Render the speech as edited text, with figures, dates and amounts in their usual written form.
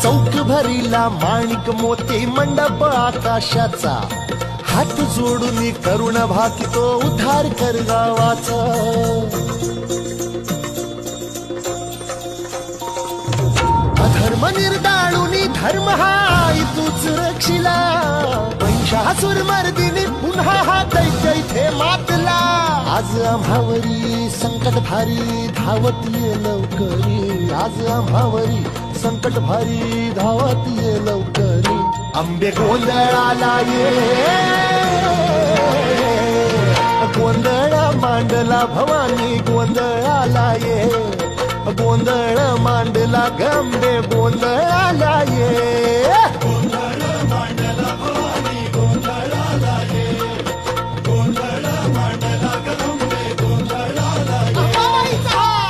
चौक भरीला माणिक मोती मंडप आकाशाचा, हात जोडून करुण भाकितो उद्धार कर गावाचा. अधर्म निर्दाळुनी धर्म हा तूच रक्षिला, महिषासुर मर्दिनी पुन्हा हा दैत्य इथे मातला. आज आम्हावरी संकट भारी धावत ये लवकरी, आज आम्हावरी संकट भारी धावत ये लवकरी. आंबे गोंधळाला ये, गोंधळ मांडला भवानी गोंधळाला ये, गोंधळ मांडला गंबे गोंधळाला ये.